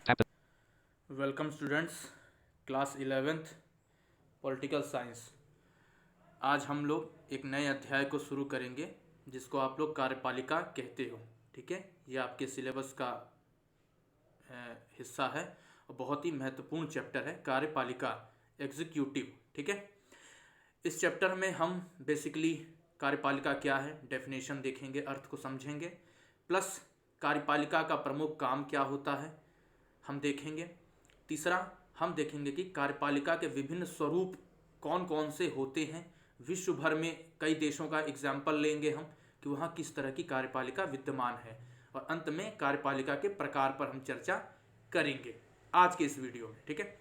Welcome students, class 11th political science. आज हम लोग एक नए अध्याय को शुरू करेंगे जिसको आप लोग कार्यपालिका कहते हो। ठीक है, ये आपके सिलेबस का हिस्सा है और बहुत ही महत्वपूर्ण चैप्टर है कार्यपालिका, एग्जीक्यूटिव। ठीक है, इस चैप्टर में हम बेसिकली कार्यपालिका क्या है, डेफिनेशन देखेंगे, अर्थ को समझेंगे, प्लस कार्यपालिका का प्रमुख काम क्या होता है हम देखेंगे। तीसरा, हम देखेंगे कि कार्यपालिका के विभिन्न स्वरूप कौन कौन से होते हैं। विश्व भर में कई देशों का एग्जाम्पल लेंगे हम कि वहाँ किस तरह की कार्यपालिका विद्यमान है, और अंत में कार्यपालिका के प्रकार पर हम चर्चा करेंगे आज के इस वीडियो में। ठीक है,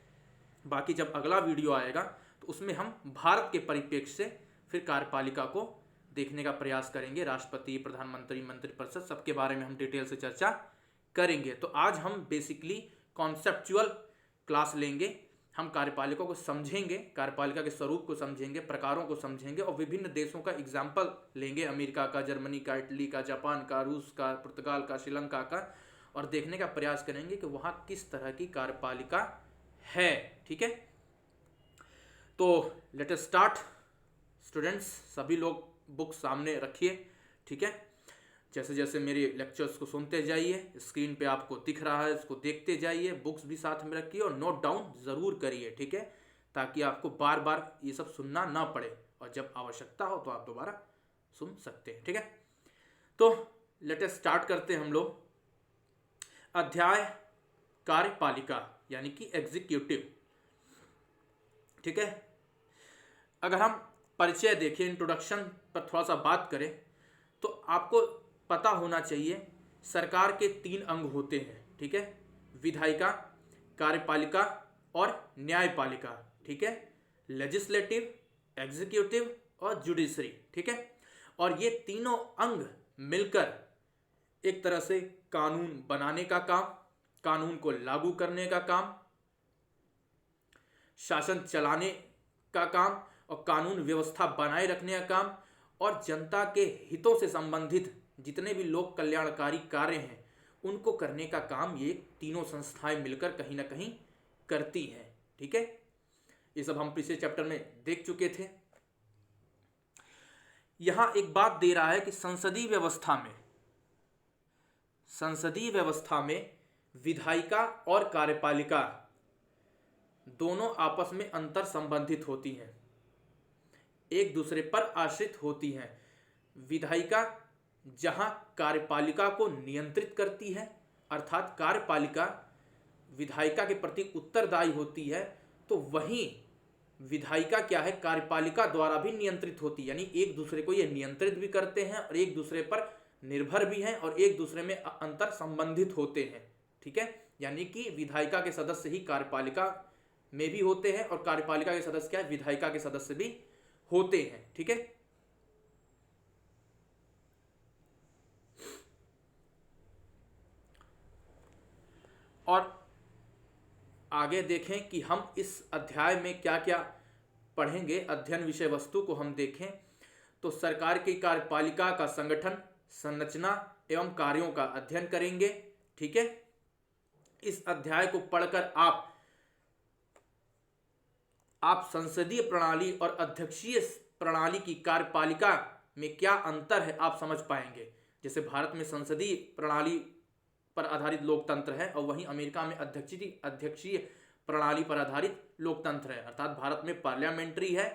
बाकी जब अगला वीडियो आएगा तो उसमें हम भारत के परिप्रेक्ष्य से फिर कार्यपालिका को देखने का प्रयास करेंगे। राष्ट्रपति, प्रधानमंत्री, मंत्रिपरिषद, सबके बारे में हम डिटेल से चर्चा करेंगे। तो आज हम बेसिकली कॉन्सेप्चुअल क्लास लेंगे, हम कार्यपालिका को समझेंगे, कार्यपालिका के स्वरूप को समझेंगे, प्रकारों को समझेंगे और विभिन्न देशों का एग्जाम्पल लेंगे, अमेरिका का, जर्मनी का, इटली का, जापान का, रूस का, पुर्तगाल का, श्रीलंका का, और देखने का प्रयास करेंगे कि वहाँ किस तरह की कार्यपालिका है। ठीक है, तो लेट अस स्टार्ट स्टूडेंट्स। सभी लोग बुक सामने रखिए। ठीक है, जैसे जैसे मेरे लेक्चर्स को सुनते जाइए, स्क्रीन पे आपको दिख रहा है, इसको देखते जाइए, बुक्स भी साथ में रखिए और नोट डाउन ज़रूर करिए। ठीक है, ताकि आपको बार बार ये सब सुनना ना पड़े और जब आवश्यकता हो तो आप दोबारा सुन सकते हैं। ठीक है, तो लेट अस स्टार्ट करते हैं हम लोग। अध्याय कार्यपालिका यानी कि एग्जीक्यूटिव। ठीक है, अगर हम परिचय देखें, इंट्रोडक्शन पर थोड़ा सा बात करें तो आपको पता होना चाहिए सरकार के 3 अंग होते हैं। ठीक है, विधायिका, कार्यपालिका और न्यायपालिका। ठीक है, लेजिस्लेटिव, एग्जीक्यूटिव और जुडिशरी। ठीक है, और ये तीनों अंग मिलकर एक तरह से कानून बनाने का काम, कानून को लागू करने का काम, शासन चलाने का काम और कानून व्यवस्था बनाए रखने का काम, और जनता के हितों से संबंधित जितने भी लोक कल्याणकारी कार्य हैं उनको करने का काम ये तीनों संस्थाएं मिलकर कहीं ना कहीं करती हैं। ठीक है, ये सब हम पिछले चैप्टर में देख चुके थे। यहां एक बात दे रहा है कि संसदीय व्यवस्था में विधायिका और कार्यपालिका दोनों आपस में अंतर संबंधित होती हैं, एक दूसरे पर आश्रित होती हैं। विधायिका जहां कार्यपालिका को नियंत्रित करती है, अर्थात कार्यपालिका विधायिका के प्रति उत्तरदायी होती है, तो वहीं विधायिका क्या है, कार्यपालिका द्वारा भी नियंत्रित होती है। यानी एक दूसरे को ये नियंत्रित भी करते हैं और एक दूसरे पर निर्भर भी हैं और एक दूसरे में अंतर संबंधित होते हैं। ठीक है, यानी कि विधायिका के सदस्य ही कार्यपालिका में भी होते हैं और कार्यपालिका के सदस्य क्या है, विधायिका के सदस्य भी होते हैं। ठीक है, और आगे देखें कि हम इस अध्याय में क्या क्या पढ़ेंगे। अध्ययन विषय वस्तु को हम देखें तो सरकार की कार्यपालिका का संगठन, संरचना एवं कार्यों का अध्ययन करेंगे। ठीक है, इस अध्याय को पढ़कर आप संसदीय प्रणाली और अध्यक्षीय प्रणाली की कार्यपालिका में क्या अंतर है आप समझ पाएंगे। जैसे भारत में संसदीय प्रणाली पर आधारित लोकतंत्र है और वहीं अमेरिका में अध्यक्षीय प्रणाली पर आधारित लोकतंत्र है, अर्थात भारत में पार्लियामेंट्री है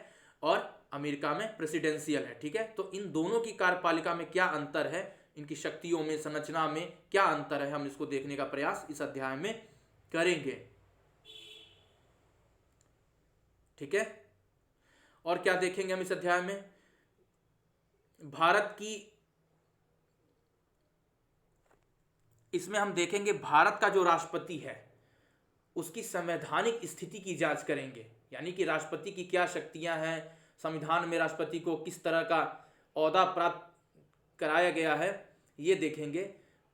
और अमेरिका में प्रेसिडेंशियल है। ठीक है, तो इन दोनों की कार्यपालिका में क्या अंतर है, इनकी शक्तियों में, संरचना में क्या अंतर है, हम इसको देखने का प्रयास इस अध्याय में करेंगे। ठीक है, और क्या देखेंगे हम इस अध्याय में, भारत की, इसमें हम देखेंगे भारत का जो राष्ट्रपति है उसकी संवैधानिक स्थिति की जांच करेंगे। यानी कि राष्ट्रपति की क्या शक्तियां हैं, संविधान में राष्ट्रपति को किस तरह का ओहदा प्राप्त कराया गया है, ये देखेंगे।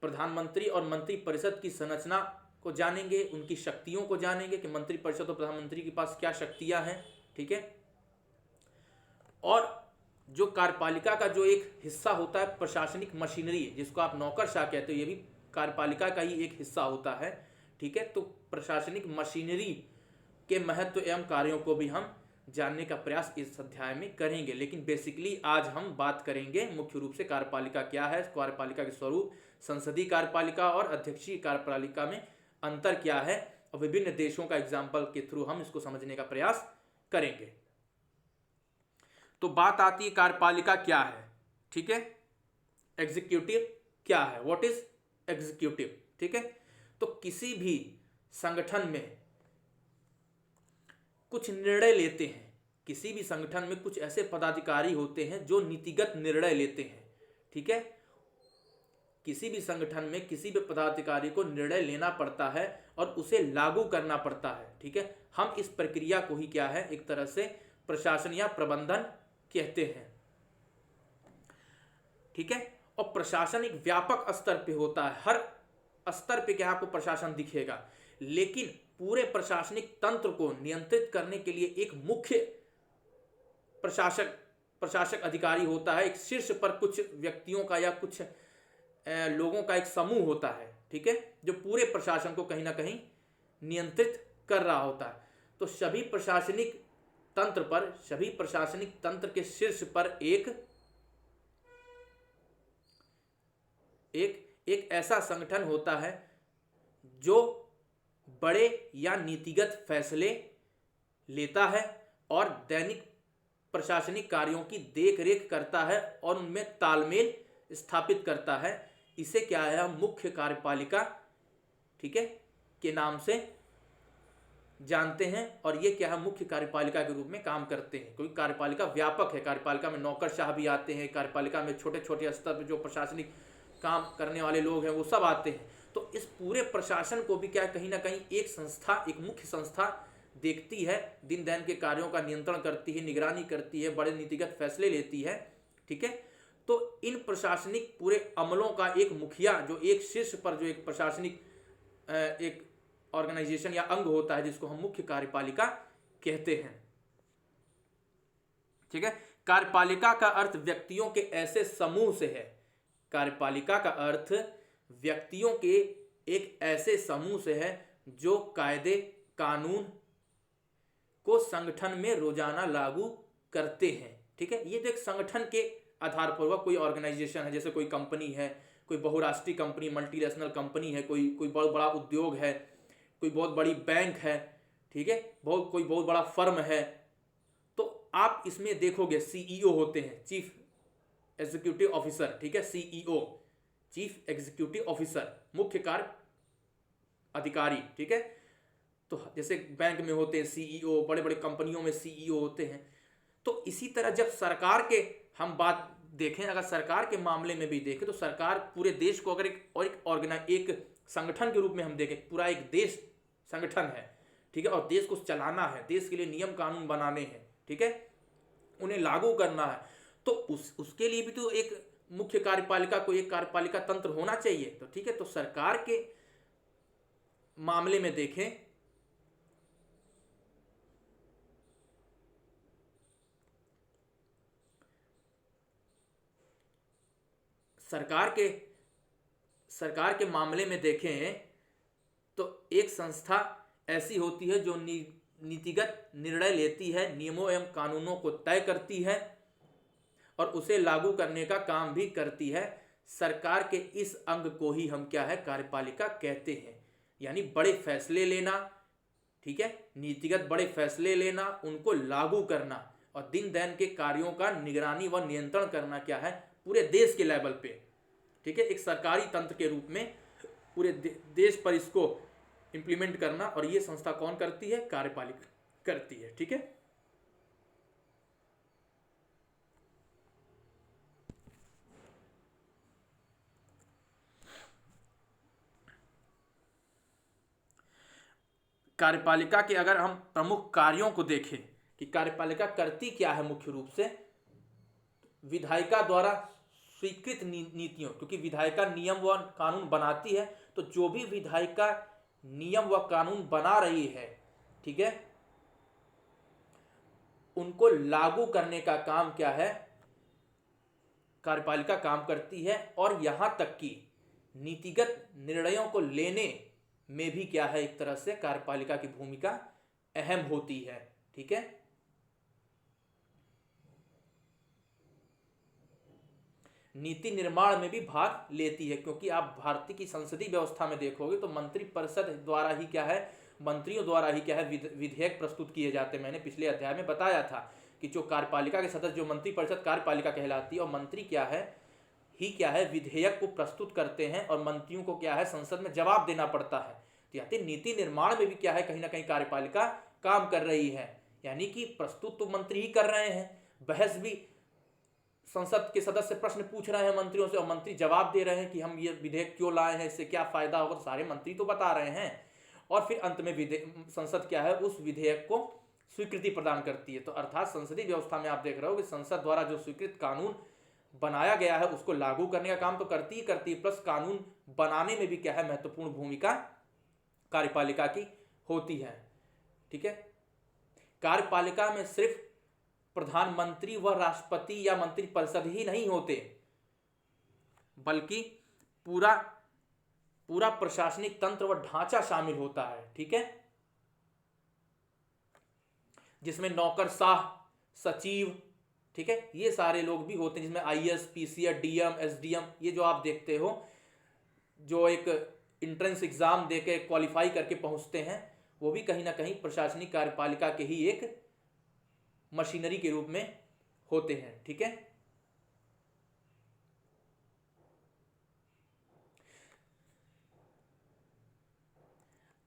प्रधानमंत्री और मंत्रिपरिषद की संरचना को जानेंगे, उनकी शक्तियों को जानेंगे कि मंत्रिपरिषद और प्रधानमंत्री के पास क्या शक्तियां हैं। ठीक है, और जो कार्यपालिका का जो एक हिस्सा होता है प्रशासनिक मशीनरी, जिसको आप नौकरशाह कहते हो, ये भी कार्यपालिका का ही एक हिस्सा होता है। ठीक है। तो प्रशासनिक मशीनरी के महत्व एवं कार्यों को भी हम जानने का प्रयास इस अध्याय में करेंगे। लेकिन बेसिकली आज हम बात करेंगे मुख्य रूप से कार्यपालिका क्या है, कार्यपालिका के स्वरूप, संसदीय कार्यपालिका और अध्यक्षीय कार्यपालिका में अंतर क्या है, और विभिन्न देशों का एग्जाम्पल के थ्रू हम इसको समझने का प्रयास करेंगे। तो बात आती है कार्यपालिका क्या है, ठीक है। एग्जीक्यूटिव क्या है, व्हाट इज एग्जीक्यूटिव, ठीक है। तो किसी भी संगठन में कुछ निर्णय लेते हैं, किसी भी संगठन में कुछ ऐसे पदाधिकारी होते हैं जो नीतिगत निर्णय लेते हैं, ठीक है। किसी भी संगठन में किसी भी पदाधिकारी को निर्णय लेना पड़ता है और उसे लागू करना पड़ता है, ठीक है। हम इस प्रक्रिया को ही क्या है, एक तरह से प्रशासन या प्रबंधन कहते हैं, ठीक है। और प्रशासन एक व्यापक स्तर पे होता है, हर स्तर पे क्या आपको प्रशासन दिखेगा, लेकिन पूरे प्रशासनिक तंत्र को नियंत्रित करने के लिए एक मुख्य प्रशासक अधिकारी होता है। एक शीर्ष पर कुछ व्यक्तियों का या कुछ लोगों का एक समूह होता है, ठीक है, जो पूरे प्रशासन को कहीं ना कहीं नियंत्रित कर रहा होता है। तो सभी प्रशासनिक तंत्र के शीर्ष पर एक ऐसा संगठन होता है जो बड़े या नीतिगत फैसले लेता है और दैनिक प्रशासनिक कार्यों की देखरेख करता है और उनमें तालमेल स्थापित करता है। इसे क्या है, हम मुख्य कार्यपालिका, ठीक है, के नाम से जानते हैं। और ये क्या है, मुख्य कार्यपालिका के रूप में काम करते हैं, क्योंकि कार्यपालिका व्यापक है। कार्यपालिका में नौकरशाह भी आते हैं, कार्यपालिका में छोटे छोटे स्तर पर जो प्रशासनिक काम करने वाले लोग हैं वो सब आते हैं। तो इस पूरे प्रशासन को भी क्या कहीं ना कहीं एक संस्था, एक मुख्य संस्था देखती है, दिन दैन के कार्यों का नियंत्रण करती है, निगरानी करती है, बड़े नीतिगत फैसले लेती है, ठीक है। तो इन प्रशासनिक पूरे अमलों का एक मुखिया, जो एक शीर्ष पर जो एक प्रशासनिक एक ऑर्गेनाइजेशन या अंग होता है, जिसको हम मुख्य कार्यपालिका कहते हैं, ठीक है। कार्यपालिका का अर्थ व्यक्तियों के ऐसे समूह से है। कार्यपालिका का अर्थ व्यक्तियों के एक ऐसे समूह से है जो कायदे कानून को संगठन में रोजाना लागू करते हैं, ठीक है। ये तो एक संगठन के आधार पर हुआ, कोई ऑर्गेनाइजेशन है, जैसे कोई कंपनी है, कोई बहुराष्ट्रीय कंपनी, मल्टीनेशनल कंपनी है, कोई बहुत बड़ा उद्योग है, कोई बहुत बड़ी बैंक है, ठीक है, कोई बहुत बड़ा फर्म है। तो आप इसमें देखोगे सीईओ होते हैं, चीफ एग्जीक्यूटिव ऑफिसर, ठीक है, सीईओ, चीफ एग्जीक्यूटिव ऑफिसर, मुख्य कार्य अधिकारी, ठीक है। तो जैसे बैंक में होते हैं सीईओ, बड़े बड़े कंपनियों में सीईओ होते हैं। तो इसी तरह जब सरकार के हम बात देखें, अगर सरकार के मामले में भी देखें, तो सरकार पूरे देश को अगर एक संगठन के रूप में हम देखें, पूरा एक देश संगठन है, ठीक है, और देश को चलाना है, देश के लिए नियम कानून बनाने हैं, ठीक है, उन्हें लागू करना है, तो उसके लिए भी तो एक मुख्य कार्यपालिका को एक कार्यपालिका तंत्र होना चाहिए। तो ठीक है, तो सरकार के मामले में देखें, सरकार के मामले में देखें तो एक संस्था ऐसी होती है जो नीतिगत निर्णय लेती है, नियमों एवं कानूनों को तय करती है और उसे लागू करने का काम भी करती है। सरकार के इस अंग को ही हम क्या है, कार्यपालिका कहते हैं। यानी बड़े फैसले लेना, ठीक है, नीतिगत बड़े फैसले लेना, उनको लागू करना और दिन दैन के कार्यों का निगरानी व नियंत्रण करना क्या है, पूरे देश के लेवल पे, ठीक है, एक सरकारी तंत्र के रूप में पूरे देश पर इसको इंप्लीमेंट करना। और ये संस्था कौन करती है, कार्यपालिका करती है, ठीक है। कार्यपालिका के अगर हम प्रमुख कार्यों को देखें कि कार्यपालिका करती क्या है, मुख्य रूप से विधायिका द्वारा स्वीकृत नीतियों, क्योंकि विधायिका नियम व कानून बनाती है, तो जो भी विधायिका नियम व कानून बना रही है, ठीक है, उनको लागू करने का काम क्या है, कार्यपालिका काम करती है। और यहां तक कि नीतिगत निर्णयों को लेने में भी क्या है, एक तरह से कार्यपालिका की भूमिका अहम होती है। ठीक है, नीति निर्माण में भी भाग लेती है, क्योंकि आप भारतीय की संसदीय व्यवस्था में देखोगे तो मंत्री परिषद द्वारा ही क्या है, मंत्रियों द्वारा ही क्या है विधेयक प्रस्तुत किए जाते हैं। मैंने पिछले अध्याय में बताया था कि जो कार्यपालिका के सदस्य, जो मंत्री परिषद कार्यपालिका कहलाती है, और मंत्री क्या है विधेयक को प्रस्तुत करते हैं और मंत्रियों को क्या है संसद में जवाब देना पड़ता है। तो यानी नीति निर्माण में भी क्या है, कहीं ना कहीं कार्यपालिका काम कर रही है। यानी कि प्रस्तुत तो मंत्री ही कर रहे हैं, बहस भी संसद के सदस्य प्रश्न पूछ रहे हैं मंत्रियों से और मंत्री जवाब दे रहे हैं कि हम ये विधेयक क्यों लाए हैं, इससे क्या फायदा होगा, तो सारे मंत्री तो बता रहे हैं। और फिर अंत में संसद क्या है, उस विधेयक को स्वीकृति प्रदान करती है। तो अर्थात संसदीय व्यवस्था में आप देख रहे हो कि संसद द्वारा जो स्वीकृत कानून बनाया गया है उसको लागू करने का काम तो करती ही प्लस कानून बनाने में भी क्या है, महत्वपूर्ण भूमिका कार्यपालिका की होती है। ठीक है, कार्यपालिका में सिर्फ प्रधानमंत्री व राष्ट्रपति या मंत्रिपरिषद ही नहीं होते, बल्कि पूरा प्रशासनिक तंत्र व ढांचा शामिल होता है। ठीक है, जिसमें नौकरशाह, सचिव, ठीक है, ये सारे लोग भी होते हैं, जिसमें आईएएस, पीसीएस, डीएम, एसडीएम, ये जो आप देखते हो, जो एक एंट्रेंस एग्जाम देके क्वालिफाई करके पहुंचते हैं, वो भी कहीं ना कहीं प्रशासनिक कार्यपालिका के ही एक मशीनरी के रूप में होते हैं। ठीक है,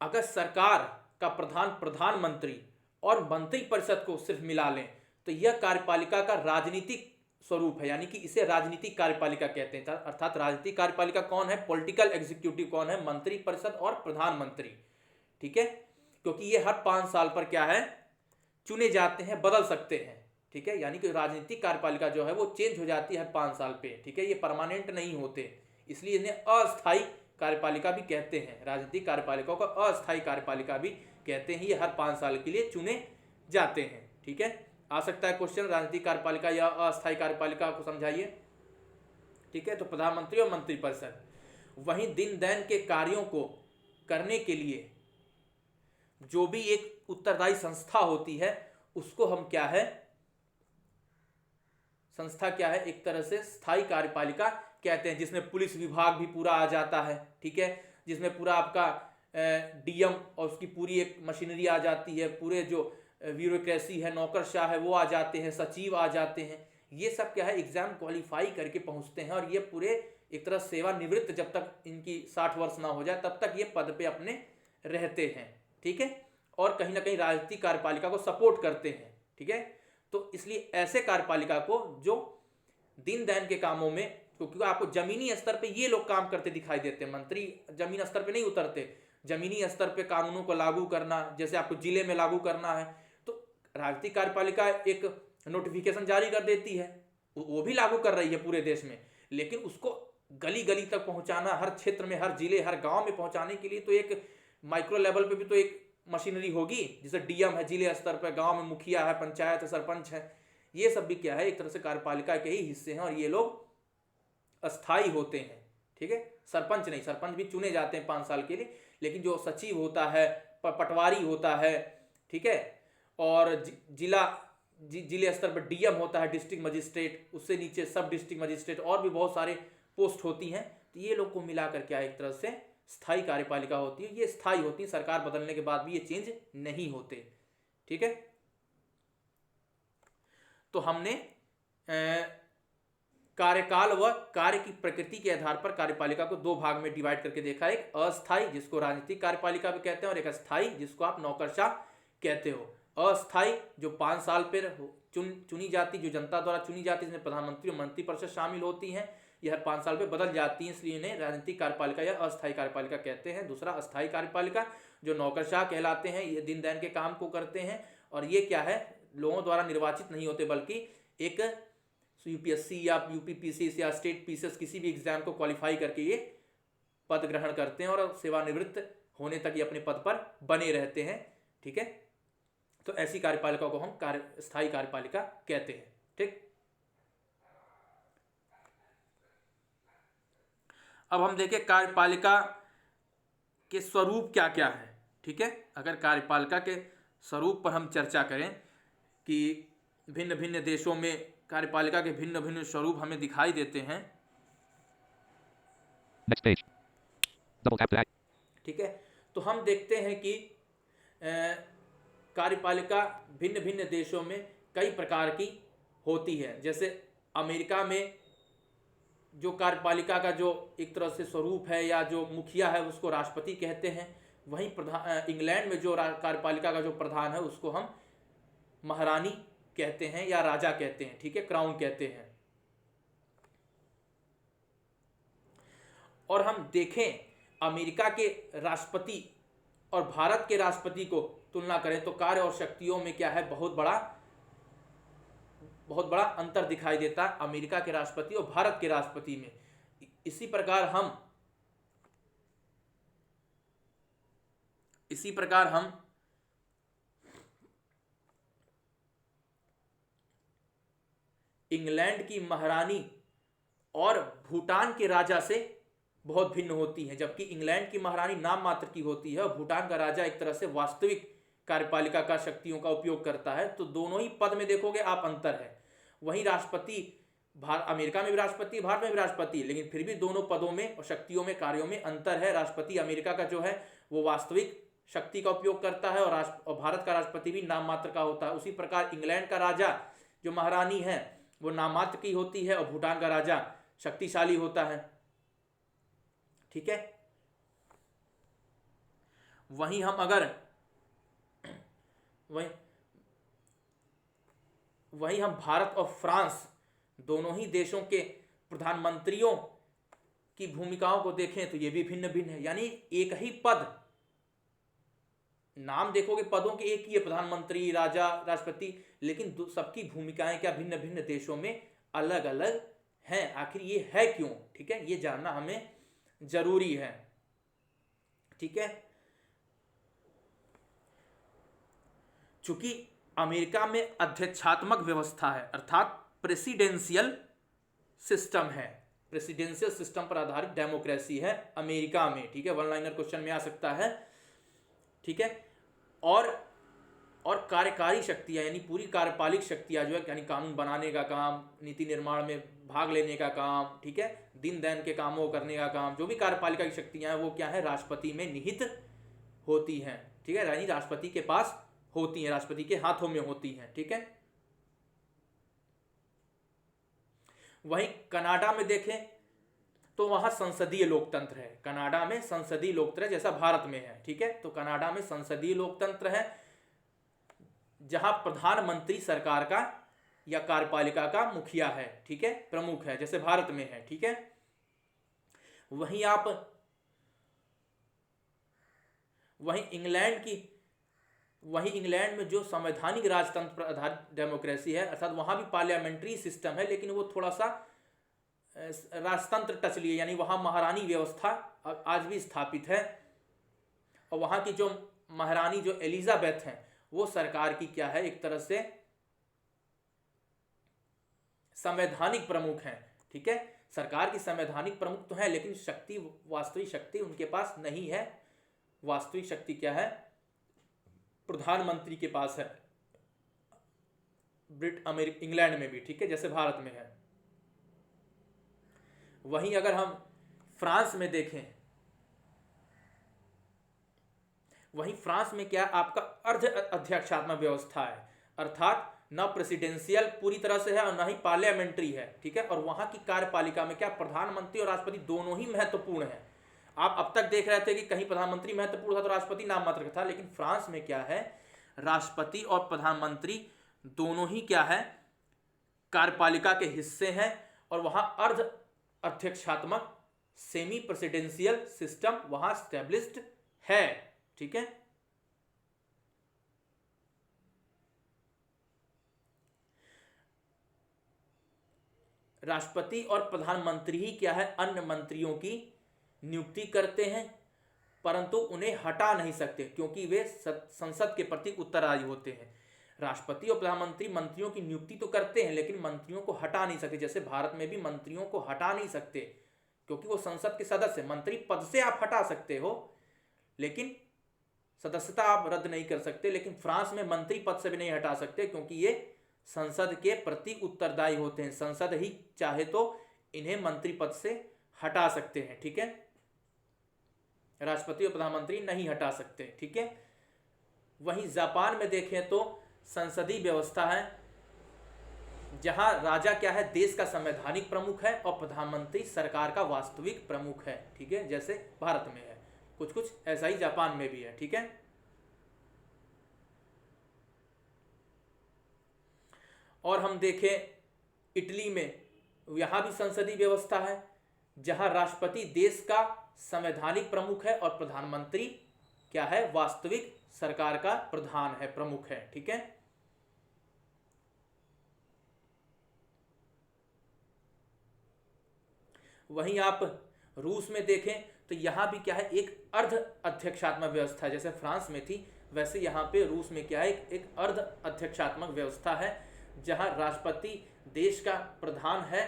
अगर सरकार का प्रधानमंत्री और मंत्रिपरिषद को सिर्फ मिला लें तो यह कार्यपालिका का राजनीतिक स्वरूप है, यानी कि इसे राजनीतिक कार्यपालिका कहते हैं। अर्थात राजनीतिक कार्यपालिका कौन है, पॉलिटिकल एग्जीक्यूटिव कौन है, मंत्रिपरिषद और प्रधानमंत्री। ठीक है, क्योंकि ये हर 5 साल पर क्या है, चुने जाते हैं, बदल सकते हैं। ठीक है, यानी कि राजनीतिक कार्यपालिका जो है वो चेंज हो जाती है हर 5 साल पे। ठीक है, ये परमानेंट नहीं होते, इसलिए इन्हें अस्थायी कार्यपालिका भी कहते हैं। राजनीतिक कार्यपालिका को अस्थायी कार्यपालिका भी कहते हैं, ये हर 5 साल के लिए चुने जाते हैं। ठीक है, आ सकता है क्वेश्चन, राजनीतिक कार्यपालिका या अस्थायी कार्यपालिका को समझाइए। ठीक है, तो प्रधानमंत्री और मंत्रिपरिषद। वहीं दिन दैन के कार्यों को करने के लिए जो भी एक उत्तरदायी संस्था होती है उसको हम क्या है, संस्था क्या है, एक तरह से स्थायी कार्यपालिका कहते हैं, जिसमें पुलिस विभाग भी पूरा आ जाता है। ठीक है, जिसमें पूरा आपका डीएम और उसकी पूरी एक मशीनरी आ जाती है, पूरे जो ब्यूरोक्रेसी है, नौकरशाह है, वो आ जाते हैं, सचिव आ जाते हैं। ये सब क्या है, एग्जाम क्वालिफाई करके पहुंचते हैं और ये पूरे एक तरह सेवानिवृत्त, जब तक इनकी 60 वर्ष ना हो जाए तब तक ये पद पे अपने रहते हैं। ठीक है, और कहीं ना कहीं राजनीतिक कार्यपालिका को सपोर्ट करते हैं। ठीक है, तो इसलिए ऐसे कार्यपालिका को जो दिन दैन के कामों में, क्योंकि आपको जमीनी स्तर पे ये लोग काम करते दिखाई देते हैं, मंत्री जमीन स्तर पे नहीं उतरते, जमीनी स्तर पे कानूनों को लागू करना, जैसे आपको जिले में लागू करना है तो राजनीतिक कार्यपालिका एक नोटिफिकेशन जारी कर देती है, वो भी लागू कर रही है पूरे देश में, लेकिन उसको गली गली तक पहुंचाना, हर क्षेत्र में, हर जिले, हर गांव में पहुंचाने के लिए तो एक माइक्रो लेवल पे भी तो एक मशीनरी होगी, जैसे डीएम है जिले स्तर पर, गांव में मुखिया है, पंचायत है, सरपंच है, ये सब भी क्या है, एक तरह से कार्यपालिका के ही हिस्से हैं और ये लोग अस्थाई होते हैं। ठीक है, सरपंच नहीं, सरपंच भी चुने जाते हैं 5 साल के लिए, लेकिन जो सचिव होता है, पटवारी होता है, ठीक है, और जिले स्तर पर डीएम होता है, डिस्ट्रिक्ट मजिस्ट्रेट, उससे नीचे सब डिस्ट्रिक्ट मजिस्ट्रेट, और भी बहुत सारे पोस्ट होती हैं। तो ये लोग को मिलाकर क्या एक तरह से स्थायी कार्यपालिका होती है। ये स्थायी होती है, सरकार बदलने के बाद भी ये चेंज नहीं होते। ठीक है, तो हमने कार्यकाल व कार्य की प्रकृति के आधार पर कार्यपालिका को 2 भाग में डिवाइड करके देखा, एक अस्थायी जिसको राजनीतिक कार्यपालिका भी कहते हैं और एक अस्थायी जिसको आप नौकरशाह कहते हो। अस्थायी जो 5 साल पर चुनी जाती, जो जनता द्वारा चुनी जाती, जिसमें प्रधानमंत्री और मंत्रिपरिषद शामिल होती हैं, ये हर 5 साल पे बदल जाती हैं, इसलिए इन्हें राजनीतिक कार्यपालिका या अस्थायी कार्यपालिका कहते हैं। दूसरा अस्थायी कार्यपालिका जो नौकरशाह कहलाते हैं, ये दिन दैन के काम को करते हैं और ये क्या है, लोगों द्वारा निर्वाचित नहीं होते, बल्कि एक यूपीएससी या यूपीपीसीएस या स्टेट पीसीएस किसी भी एग्जाम को क्वालिफाई करके ये पद ग्रहण करते हैं और सेवानिवृत्त होने तक ये अपने पद पर बने रहते हैं। ठीक है, तो ऐसी कार्यपालिका को हम स्थायी कार्यपालिका कहते हैं। ठीक, अब हम देखें कार्यपालिका के स्वरूप क्या क्या है, ठीक है। अगर कार्यपालिका के स्वरूप पर हम चर्चा करें कि भिन्न भिन्न देशों में कार्यपालिका के भिन्न भिन्न स्वरूप हमें दिखाई देते हैं, Next page. Double tap to add. ठीक है। तो हम देखते हैं कि कार्यपालिका भिन्न भिन्न देशों में कई प्रकार की होती है। जैसे अमेरिका में जो कार्यपालिका का जो एक तरह से स्वरूप है या जो मुखिया है उसको राष्ट्रपति कहते हैं। वहीं इंग्लैंड में जो कार्यपालिका का जो प्रधान है उसको हम महारानी कहते हैं या राजा कहते हैं, ठीक है, क्राउन कहते हैं। और हम देखें अमेरिका के राष्ट्रपति और भारत के राष्ट्रपति को तुलना करें तो कार्य और शक्तियों में क्या है, बहुत बड़ा अंतर दिखाई देता है अमेरिका के राष्ट्रपति और भारत के राष्ट्रपति में। इसी प्रकार हम इंग्लैंड की महारानी और भूटान के राजा से बहुत भिन्न होती हैं। जबकि इंग्लैंड की महारानी नाम मात्र की होती है और भूटान का राजा एक तरह से वास्तविक कार्यपालिका का शक्तियों का उपयोग करता है। तो दोनों ही पद में देखोगे आप अंतर है। वहीं राष्ट्रपति अमेरिका में भी राष्ट्रपति, भारत में भी राष्ट्रपति, लेकिन फिर भी दोनों पदों में और शक्तियों में, कार्यों में अंतर है। राष्ट्रपति अमेरिका का जो है वो वास्तविक शक्ति का उपयोग करता है और भारत का राष्ट्रपति भी नाम मात्र का होता है। उसी प्रकार इंग्लैंड का राजा जो महारानी है वो नाम मात्र की होती है और भूटान का राजा शक्तिशाली होता है, ठीक है। वहीं हम अगर वहीं हम भारत और फ्रांस दोनों ही देशों के प्रधानमंत्रियों की भूमिकाओं को देखें तो ये भी भिन्न भिन्न है। यानी एक ही पद, नाम देखोगे पदों के एक ही है, प्रधानमंत्री, राजा, राष्ट्रपति, लेकिन सबकी भूमिकाएं क्या भिन्न भिन्न देशों में अलग अलग हैं। आखिर ये है क्यों, ठीक है, ये जानना हमें जरूरी है, ठीक है। चूंकि अमेरिका में अध्यक्षात्मक व्यवस्था है, अर्थात प्रेसिडेंशियल सिस्टम है, प्रेसिडेंशियल सिस्टम पर आधारित डेमोक्रेसी है अमेरिका में, ठीक है। वन लाइनर क्वेश्चन में आ सकता है, ठीक है। और कार्यकारी शक्तियां यानी पूरी कार्यपालिक शक्तियां जो है, यानी कानून बनाने का काम, नीति निर्माण में भाग लेने का काम, ठीक है, दिन दैन के कामों को करने का काम, जो भी कार्यपालिका की शक्तियां हैं वो क्या है, राष्ट्रपति में निहित होती हैं, ठीक है, यानी राष्ट्रपति के पास होती हैं, राष्ट्रपति के हाथों में होती हैं, ठीक है। वहीं कनाडा में देखें तो वहां संसदीय लोकतंत्र है। कनाडा में संसदीय लोकतंत्र जैसा भारत में है, ठीक है। तो कनाडा में संसदीय लोकतंत्र है जहां प्रधानमंत्री सरकार का या कार्यपालिका का मुखिया है, ठीक है, प्रमुख है, जैसे भारत में है, ठीक है। वहीं इंग्लैंड में जो संवैधानिक राजतंत्र पर आधारित डेमोक्रेसी है, अर्थात वहां भी पार्लियामेंट्री सिस्टम है, लेकिन वो थोड़ा सा राजतंत्र टच लिए, यानी वहां महारानी व्यवस्था आज भी स्थापित है। और वहां की जो महारानी जो एलिजाबेथ हैं वो सरकार की क्या है, एक तरह से संवैधानिक प्रमुख हैं, ठीक है। सरकार की संवैधानिक प्रमुख तो है, लेकिन शक्ति, वास्तविक शक्ति उनके पास नहीं है। वास्तविक शक्ति क्या है, प्रधानमंत्री के पास है, इंग्लैंड में भी, ठीक है, जैसे भारत में है। वहीं अगर हम फ्रांस में देखें, वहीं फ्रांस में क्या आपका अर्ध अध्यक्षात्मक व्यवस्था है, अर्थात न प्रेसिडेंशियल पूरी तरह से है और न ही पार्लियामेंट्री है, ठीक है। और वहां की कार्यपालिका में क्या प्रधानमंत्री और राष्ट्रपति दोनों ही महत्वपूर्ण है। आप अब तक देख रहे थे कि कहीं प्रधानमंत्री महत्वपूर्ण था तो राष्ट्रपति नाम मात्र का था, लेकिन फ्रांस में क्या है, राष्ट्रपति और प्रधानमंत्री दोनों ही क्या है, कार्यपालिका के हिस्से हैं। और वहां अर्ध अध्यक्षात्मक सेमी प्रेसिडेंशियल सिस्टम वहां स्टैब्लिश्ड है, ठीक है। राष्ट्रपति और प्रधानमंत्री ही क्या है, अन्य मंत्रियों की नियुक्ति करते हैं, परंतु उन्हें हटा नहीं सकते क्योंकि वे संसद के प्रति उत्तरदायी होते हैं। राष्ट्रपति और प्रधानमंत्री मंत्रियों की नियुक्ति तो करते हैं, लेकिन मंत्रियों को हटा नहीं सकते। जैसे भारत में भी मंत्रियों को हटा नहीं सकते क्योंकि वो संसद के सदस्य, मंत्री पद से आप हटा सकते हो, लेकिन सदस्यता आप रद्द नहीं कर सकते, लेकिन फ्रांस में मंत्री पद से भी नहीं हटा सकते क्योंकि ये संसद के प्रति उत्तरदायी होते हैं। संसद ही चाहे तो इन्हें मंत्री पद से हटा सकते हैं, ठीक है। राष्ट्रपति और प्रधानमंत्री नहीं हटा सकते, ठीक है। वहीं जापान में देखें तो संसदीय व्यवस्था है, जहां राजा क्या है, देश का संवैधानिक प्रमुख है और प्रधानमंत्री सरकार का वास्तविक प्रमुख है, ठीक है। जैसे भारत में है, कुछ कुछ ऐसा ही जापान में भी है, ठीक है। और हम देखें इटली में, यहां भी संसदीय व्यवस्था है, जहां राष्ट्रपति देश का संवैधानिक प्रमुख है और प्रधानमंत्री क्या है, वास्तविक सरकार का प्रधान है, प्रमुख है, ठीक है। वहीं आप रूस में देखें तो यहां भी क्या है, एक अर्ध अध्यक्षात्मक व्यवस्था है। जैसे फ्रांस में थी वैसे यहां पे रूस में क्या है, एक अर्ध अध्यक्षात्मक व्यवस्था है, जहां राष्ट्रपति देश का प्रधान है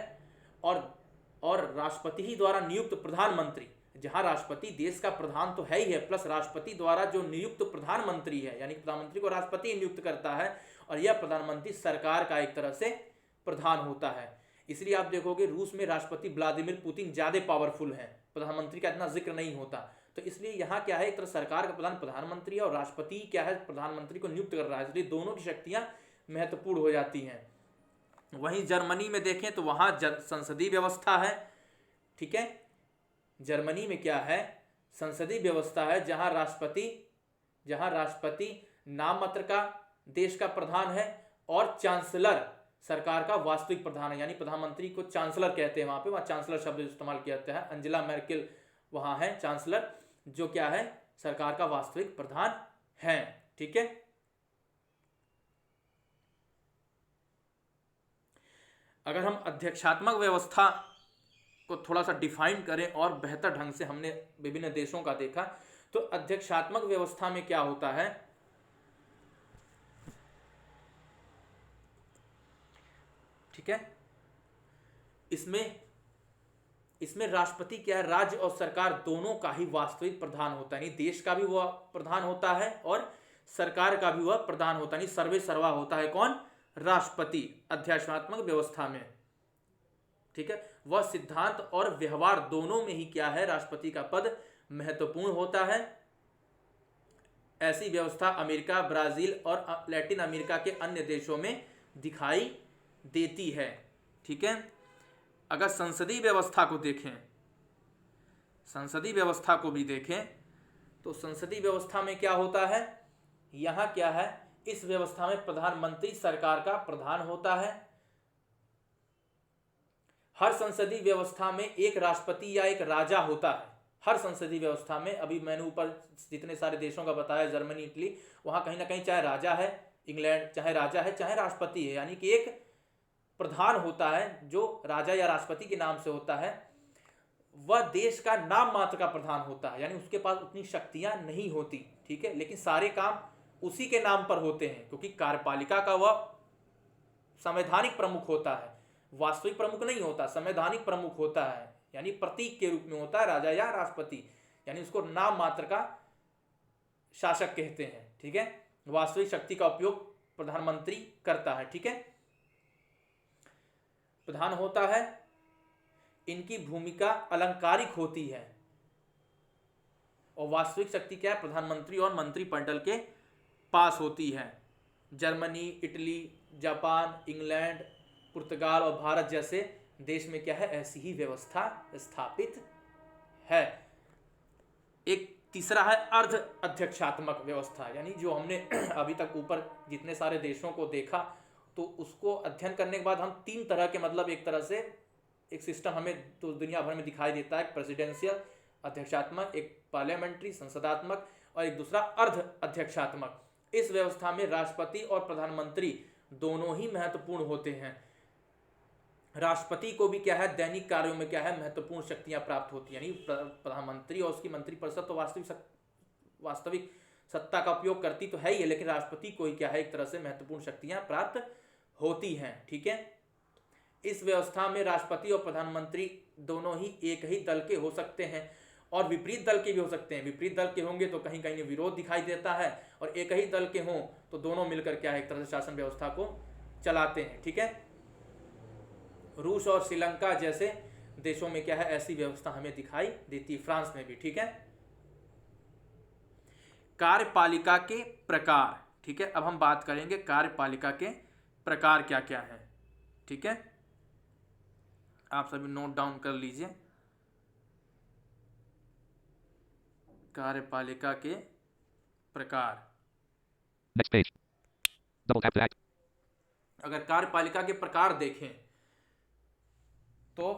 और राष्ट्रपति ही द्वारा नियुक्त प्रधानमंत्री, जहां राष्ट्रपति देश का प्रधान तो है ही है, प्लस राष्ट्रपति द्वारा जो नियुक्त प्रधानमंत्री है, यानी प्रधानमंत्री को राष्ट्रपति नियुक्त करता है और यह प्रधानमंत्री सरकार का एक तरह से प्रधान होता है। इसलिए आप देखोगे रूस में राष्ट्रपति व्लादिमीर पुतिन ज्यादा पावरफुल है, प्रधानमंत्री का इतना जिक्र नहीं होता। तो इसलिए यहाँ क्या है, एक तरह सरकार का प्रधान प्रधानमंत्री है और राष्ट्रपति क्या है, प्रधानमंत्री को नियुक्त कर रहा है, इसलिए दोनों की शक्तियां महत्वपूर्ण हो जाती हैं। वहीं जर्मनी में देखें तो वहां संसदीय व्यवस्था है, ठीक है। जर्मनी में क्या है, संसदीय व्यवस्था है, जहां राष्ट्रपति नाम मात्र का देश का प्रधान है और चांसलर सरकार का वास्तविक प्रधान है, यानी प्रधानमंत्री को चांसलर कहते हैं। वहां चांसलर शब्द इस्तेमाल किया जाता है। अंजेला मर्केल वहां है चांसलर, जो क्या है, सरकार का वास्तविक प्रधान है, ठीक है। अगर हम अध्यक्षात्मक व्यवस्था को थोड़ा सा डिफाइन करें और बेहतर ढंग से, हमने विभिन्न देशों का देखा, तो अध्यक्षात्मक व्यवस्था में क्या होता है, ठीक है। इसमें राष्ट्रपति क्या है, राज्य और सरकार दोनों का ही वास्तविक प्रधान होता है, देश का भी वह प्रधान होता है और सरकार का भी वह प्रधान होता है, सर्वे सर्वा होता है कौन, राष्ट्रपति अध्यक्षात्मक व्यवस्था में, ठीक है। वह सिद्धांत और व्यवहार दोनों में ही क्या है, राष्ट्रपति का पद महत्वपूर्ण होता है। ऐसी व्यवस्था अमेरिका, ब्राजील और लैटिन अमेरिका के अन्य देशों में दिखाई देती है, ठीक है। अगर संसदीय व्यवस्था को देखें, संसदीय व्यवस्था को भी देखें तो संसदीय व्यवस्था में क्या होता है, यहां क्या है, इस व्यवस्था में प्रधानमंत्री सरकार का प्रधान होता है। हर संसदीय व्यवस्था में एक राष्ट्रपति या एक राजा होता है, हर संसदीय व्यवस्था में। अभी मैंने ऊपर जितने सारे देशों का बताया, जर्मनी, इटली, वहां कहीं ना कहीं चाहे राजा है, इंग्लैंड चाहे राजा है चाहे राष्ट्रपति है, यानी कि एक प्रधान होता है जो राजा या राष्ट्रपति के नाम से होता है। वह देश का नाम मात्र का प्रधान होता है, यानी उसके पास उतनी शक्तियां नहीं होती, ठीक है, लेकिन सारे काम उसी के नाम पर होते हैं, क्योंकि कार्यपालिका का वह संवैधानिक प्रमुख होता है, वास्तविक प्रमुख नहीं होता, संवैधानिक प्रमुख होता है, यानी प्रतीक के रूप में होता है राजा या राष्ट्रपति, यानी उसको नाम मात्र का शासक कहते हैं, ठीक है। वास्तविक शक्ति का उपयोग प्रधानमंत्री करता है, ठीक है, प्रधान होता है। इनकी भूमिका अलंकारिक होती है और वास्तविक शक्ति क्या है, प्रधानमंत्री और मंत्रिमंडल के पास होती है। जर्मनी, इटली, जापान, इंग्लैंड, पुर्तगाल और भारत जैसे देश में क्या है, ऐसी ही व्यवस्था स्थापित है। एक तीसरा है अर्ध अध्यक्षात्मक व्यवस्था, यानी जो हमने अभी तक ऊपर जितने सारे देशों को देखा, तो उसको अध्ययन करने के बाद हम तीन तरह के, मतलब एक तरह से एक सिस्टम हमें तो दुनिया भर में दिखाई देता है, प्रेसिडेंशियल अध्यक्षात्मक, एक पार्लियामेंट्री संसदात्मक और एक दूसरा अर्ध अध्यक्षात्मक। इस व्यवस्था में राष्ट्रपति और प्रधानमंत्री दोनों ही महत्वपूर्ण होते हैं। राष्ट्रपति को भी क्या है, दैनिक कार्यों में क्या है, महत्वपूर्ण शक्तियां प्राप्त होती हैं, यानी प्रधानमंत्री और उसकी मंत्रिपरिषद तो वास्तविक सत्ता का उपयोग करती तो है ही है, लेकिन राष्ट्रपति को ही क्या है, एक तरह से महत्वपूर्ण शक्तियां प्राप्त होती हैं, ठीक है। इस व्यवस्था में राष्ट्रपति और प्रधानमंत्री दोनों ही एक ही दल के हो सकते हैं और विपरीत दल के भी हो सकते हैं। विपरीत दल के होंगे तो कहीं कहीं विरोध दिखाई देता है, और एक ही दल के हों तो दोनों मिलकर क्या है, एक तरह से शासन व्यवस्था को चलाते हैं। ठीक है, रूस और श्रीलंका जैसे देशों में क्या है, ऐसी व्यवस्था हमें दिखाई देती है, फ्रांस में भी। ठीक है, कार्यपालिका के प्रकार। ठीक है, अब हम बात करेंगे कार्यपालिका के प्रकार क्या क्या है। ठीक है, आप सभी नोट डाउन कर लीजिए। कार्यपालिका के प्रकार। Next page. Double tap to act. अगर कार्यपालिका के प्रकार देखें तो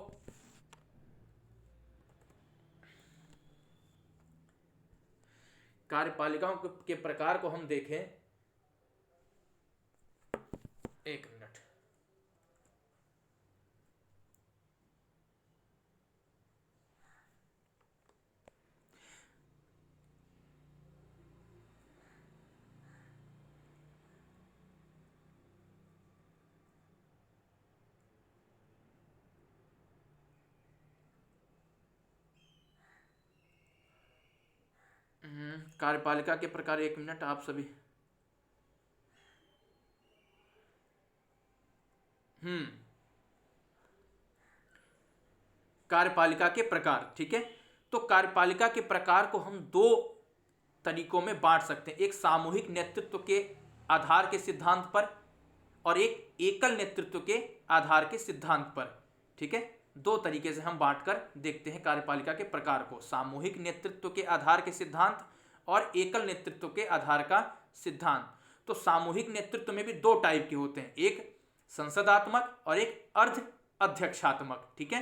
कार्यपालिकाओं के प्रकार को हम देखें, एक मिनट, कार्यपालिका के प्रकार, एक मिनट आप सभी। कार्यपालिका के प्रकार। ठीक है, तो कार्यपालिका के प्रकार को हम दो तरीकों में बांट सकते हैं, एक सामूहिक नेतृत्व के आधार के सिद्धांत पर और एक एकल नेतृत्व के आधार के सिद्धांत पर। ठीक है, दो तरीके से हम बांटकर देखते हैं कार्यपालिका के प्रकार को, सामूहिक नेतृत्व के आधार के सिद्धांत और एकल नेतृत्व के आधार का सिद्धांत। तो सामूहिक नेतृत्व में भी दो टाइप के होते हैं, एक संसदात्मक और एक अर्ध अध्यक्षात्मक। ठीक है,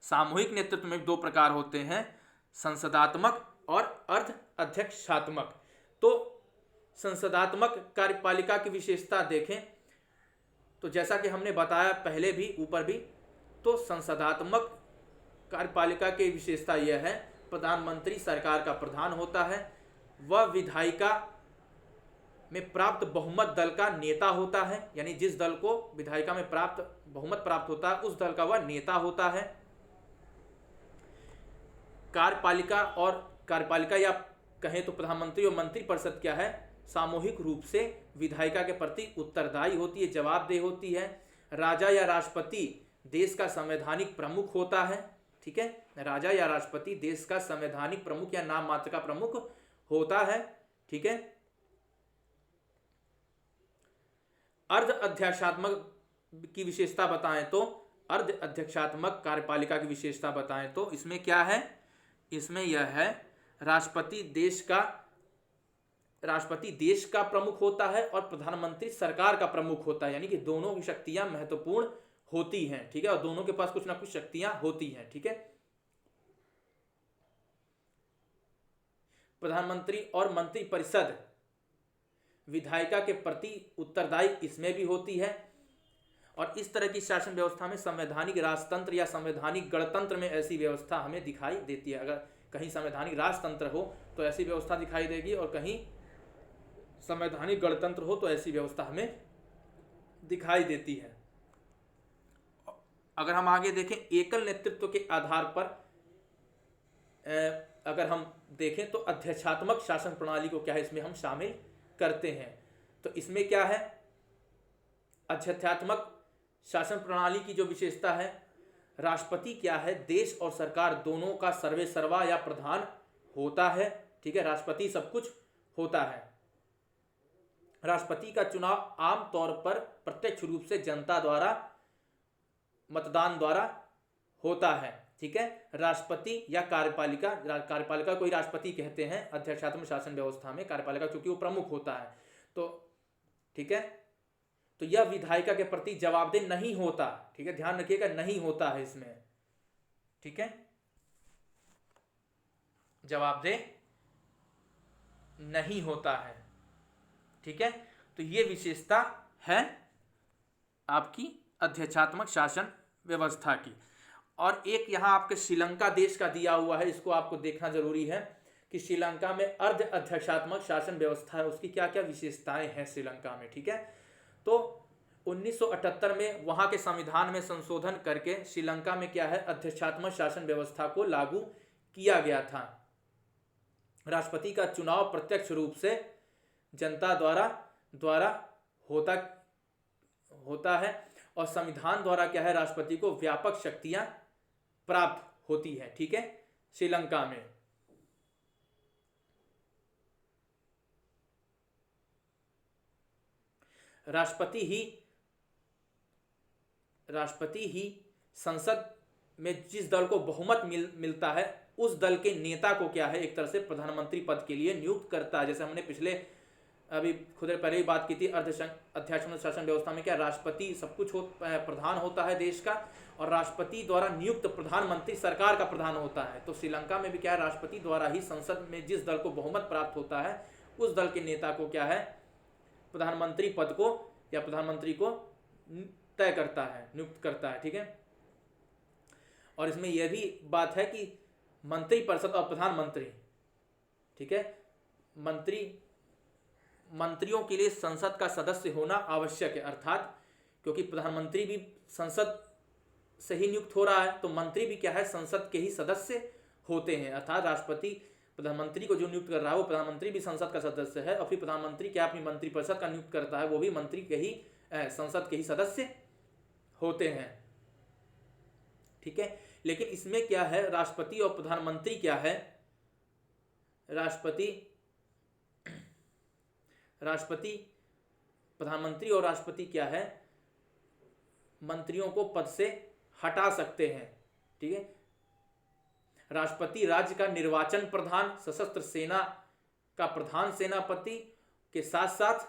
सामूहिक नेतृत्व में दो प्रकार होते हैं, संसदात्मक और अर्ध अध्यक्षात्मक। तो संसदात्मक कार्यपालिका की विशेषता देखें तो जैसा कि हमने बताया पहले भी, ऊपर भी, तो संसदात्मक कार्यपालिका की विशेषता यह है, प्रधानमंत्री सरकार का प्रधान होता है, वह विधायिका में प्राप्त बहुमत दल का नेता होता है, यानी जिस दल को विधायिका में प्राप्त बहुमत प्राप्त होता है उस दल का वह नेता होता है। कार्यपालिका या कहें तो प्रधानमंत्री और मंत्रिपरिषद क्या है, सामूहिक रूप से विधायिका के प्रति उत्तरदायी होती है, जवाबदेह होती है। राजा या राष्ट्रपति देश का संवैधानिक प्रमुख होता है। ठीक है, राजा या राष्ट्रपति देश का संवैधानिक प्रमुख या नाम मात्र का प्रमुख होता है। ठीक है, अर्ध अध्यक्षात्मक की विशेषता बताएं तो, अर्ध अध्यक्षात्मक कार्यपालिका की विशेषता बताएं तो इसमें क्या है, इसमें यह है राष्ट्रपति देश का प्रमुख होता है और प्रधानमंत्री सरकार का प्रमुख होता है, यानी कि दोनों की शक्तियां महत्वपूर्ण होती हैं। ठीक है, और दोनों के पास कुछ ना कुछ शक्तियां होती हैं। ठीक है, प्रधानमंत्री और मंत्रिपरिषद विधायिका के प्रति उत्तरदायी इसमें भी होती है। और इस तरह की शासन व्यवस्था में संवैधानिक राजतंत्र या संवैधानिक गणतंत्र में ऐसी व्यवस्था हमें दिखाई देती है। अगर कहीं संवैधानिक राजतंत्र हो तो ऐसी व्यवस्था दिखाई देगी, और कहीं संवैधानिक गणतंत्र हो तो ऐसी व्यवस्था हमें दिखाई देती है। अगर हम आगे देखें, एकल नेतृत्व के आधार पर अगर हम देखें तो अध्यक्षात्मक शासन प्रणाली को क्या है, इसमें हम शामिल करते हैं। तो इसमें क्या है, अध्यक्षात्मक शासन प्रणाली की जो विशेषता है, राष्ट्रपति क्या है, देश और सरकार दोनों का सर्वेसर्वा या प्रधान होता है। ठीक है, राष्ट्रपति सब कुछ होता है। राष्ट्रपति का चुनाव आमतौर पर प्रत्यक्ष रूप से जनता द्वारा मतदान द्वारा होता है। ठीक है, राष्ट्रपति या कार्यपालिका को ही राष्ट्रपति कहते हैं अध्यक्षात्मक शासन व्यवस्था में, कार्यपालिका चूंकि वो प्रमुख होता है। तो ठीक है, तो यह विधायिका के प्रति जवाबदेह नहीं होता। ठीक है, ध्यान रखिएगा, नहीं होता है इसमें। ठीक है, जवाबदेह नहीं होता है। ठीक है, तो ये विशेषता है आपकी अध्यक्षात्मक शासन व्यवस्था की। और एक यहाँ आपके श्रीलंका देश का दिया हुआ है, इसको आपको देखना जरूरी है कि श्रीलंका में अर्ध अध्यक्षात्मक शासन व्यवस्था है, उसकी क्या क्या विशेषताएं हैं श्रीलंका में। ठीक है, तो 1978 में वहां के संविधान में संशोधन करके श्रीलंका में क्या है, अध्यक्षात्मक शासन व्यवस्था को लागू किया गया था। राष्ट्रपति का चुनाव प्रत्यक्ष रूप से जनता द्वारा होता है और संविधान द्वारा क्या है, राष्ट्रपति को व्यापक शक्तियां प्राप्त होती है। ठीक है, श्रीलंका में राष्ट्रपति ही संसद में जिस दल को बहुमत मिलता है उस दल के नेता को क्या है, एक तरह से प्रधानमंत्री पद के लिए नियुक्त करता है। जैसे हमने पिछले अभी खुद पहले ही बात की थी, अध्यक्षात्मक शासन व्यवस्था में क्या राष्ट्रपति सब कुछ प्रधान होता है देश का, और राष्ट्रपति द्वारा नियुक्त प्रधानमंत्री सरकार का प्रधान होता है। तो श्रीलंका में भी क्या है, राष्ट्रपति द्वारा ही संसद में जिस दल को बहुमत प्राप्त होता है उस दल के नेता को क्या है, प्रधानमंत्री पद को या प्रधानमंत्री को तय करता है, नियुक्त करता है। ठीक है, और इसमें यह भी बात है कि मंत्रिपरिषद और प्रधानमंत्री, ठीक है, मंत्रियों के लिए संसद का सदस्य होना आवश्यक है। अर्थात क्योंकि प्रधानमंत्री भी संसद से ही नियुक्त हो रहा है तो मंत्री भी क्या है, संसद के ही सदस्य होते हैं। अर्थात राष्ट्रपति प्रधानमंत्री को जो नियुक्त कर रहा है वो प्रधानमंत्री भी संसद का सदस्य है, और फिर प्रधानमंत्री क्या अपनी मंत्रिपरिषद का नियुक्त करता है, वो भी मंत्री के ही संसद के ही सदस्य होते हैं। ठीक है, लेकिन इसमें क्या है, राष्ट्रपति और प्रधानमंत्री क्या है, प्रधानमंत्री और राष्ट्रपति क्या है, मंत्रियों को पद से हटा सकते हैं। ठीक है, राष्ट्रपति राज्य का निर्वाचन प्रधान, सशस्त्र सेना का प्रधान सेनापति के साथ साथ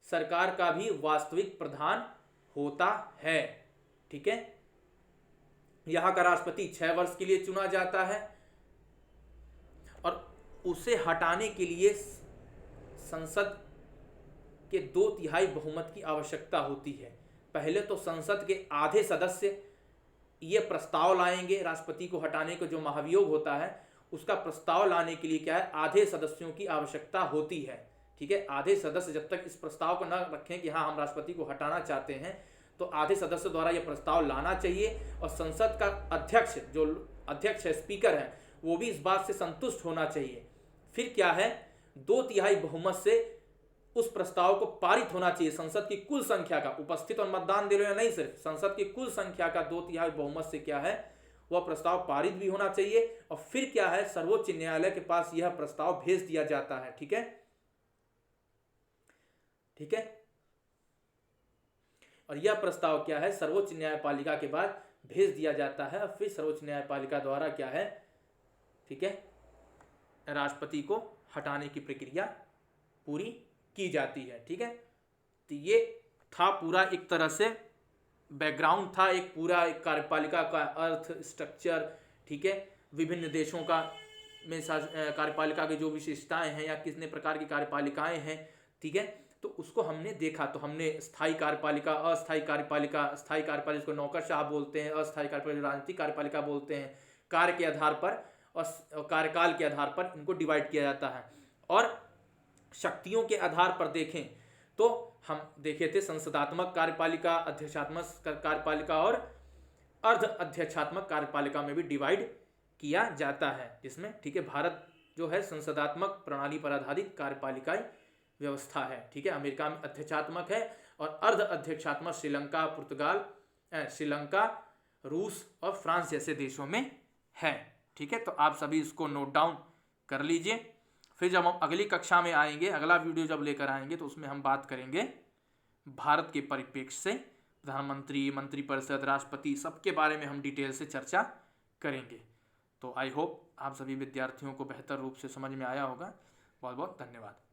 सरकार का भी वास्तविक प्रधान होता है। ठीक है, यहाँ का राष्ट्रपति 6 वर्ष के लिए चुना जाता है और उसे हटाने के लिए संसद के 2/3 बहुमत की आवश्यकता होती है। पहले तो संसद के आधे सदस्य ये प्रस्ताव लाएंगे, राष्ट्रपति को हटाने का जो महाभियोग होता है उसका प्रस्ताव लाने के लिए क्या है, आधे सदस्यों की आवश्यकता होती है। ठीक है, आधे सदस्य जब तक इस प्रस्ताव को न रखें कि हाँ हम राष्ट्रपति को हटाना चाहते हैं, तो आधे सदस्यों द्वारा यह प्रस्ताव लाना चाहिए और संसद का अध्यक्ष, जो अध्यक्ष है, स्पीकर है, वो भी इस बात से संतुष्ट होना चाहिए। फिर क्या है, 2/3 बहुमत से उस प्रस्ताव को पारित होना चाहिए। संसद की कुल संख्या का, उपस्थित और मतदान दे रहे हैं नहीं, सिर्फ संसद की कुल संख्या का 2/3 बहुमत से क्या है, वह प्रस्ताव पारित भी होना चाहिए। और फिर क्या है, सर्वोच्च न्यायालय के पास यह प्रस्ताव भेज दिया जाता है। ठीक है, ठीक है, और यह प्रस्ताव क्या है, सर्वोच्च न्यायपालिका के बाद भेज दिया जाता है और फिर सर्वोच्च न्यायपालिका द्वारा क्या है, ठीक है, राष्ट्रपति को हटाने की प्रक्रिया पूरी की जाती है। ठीक है, तो ये था पूरा एक तरह से बैकग्राउंड था, एक पूरा एक कार्यपालिका का अर्थ, स्ट्रक्चर। ठीक है, विभिन्न देशों का में कार्यपालिका की जो विशेषताएं हैं या कितने प्रकार की कार्यपालिकाएं हैं। ठीक है, तो उसको हमने देखा। तो हमने स्थायी कार्यपालिका, अस्थायी कार्यपालिका, स्थायी कार्यपालिका को नौकरशाह बोलते हैं, अस्थायी कार्यपालिका राजनीतिक कार्यपालिका बोलते हैं। कार्य के आधार पर और कार्यकाल के आधार पर इनको डिवाइड किया जाता है। और शक्तियों के आधार पर देखें तो हम देखे थे संसदात्मक कार्यपालिका, अध्यक्षात्मक कार्यपालिका और अर्ध अध्यक्षात्मक कार्यपालिका में भी डिवाइड किया जाता है, जिसमें ठीक है भारत जो है संसदात्मक प्रणाली पर आधारित कार्यपालिका व्यवस्था है। ठीक है, अमेरिका में अध्यक्षात्मक है और अर्ध अध्यक्षात्मक श्रीलंका, रूस और फ्रांस जैसे देशों में है। ठीक है, तो आप सभी इसको नोट डाउन कर लीजिए। फिर जब हम अगली कक्षा में आएंगे, अगला वीडियो जब लेकर आएंगे, तो उसमें हम बात करेंगे भारत के परिप्रेक्ष्य से प्रधानमंत्री, मंत्रिपरिषद, राष्ट्रपति सबके बारे में हम डिटेल से चर्चा करेंगे। तो आई होप आप सभी विद्यार्थियों को बेहतर रूप से समझ में आया होगा। बहुत बहुत धन्यवाद।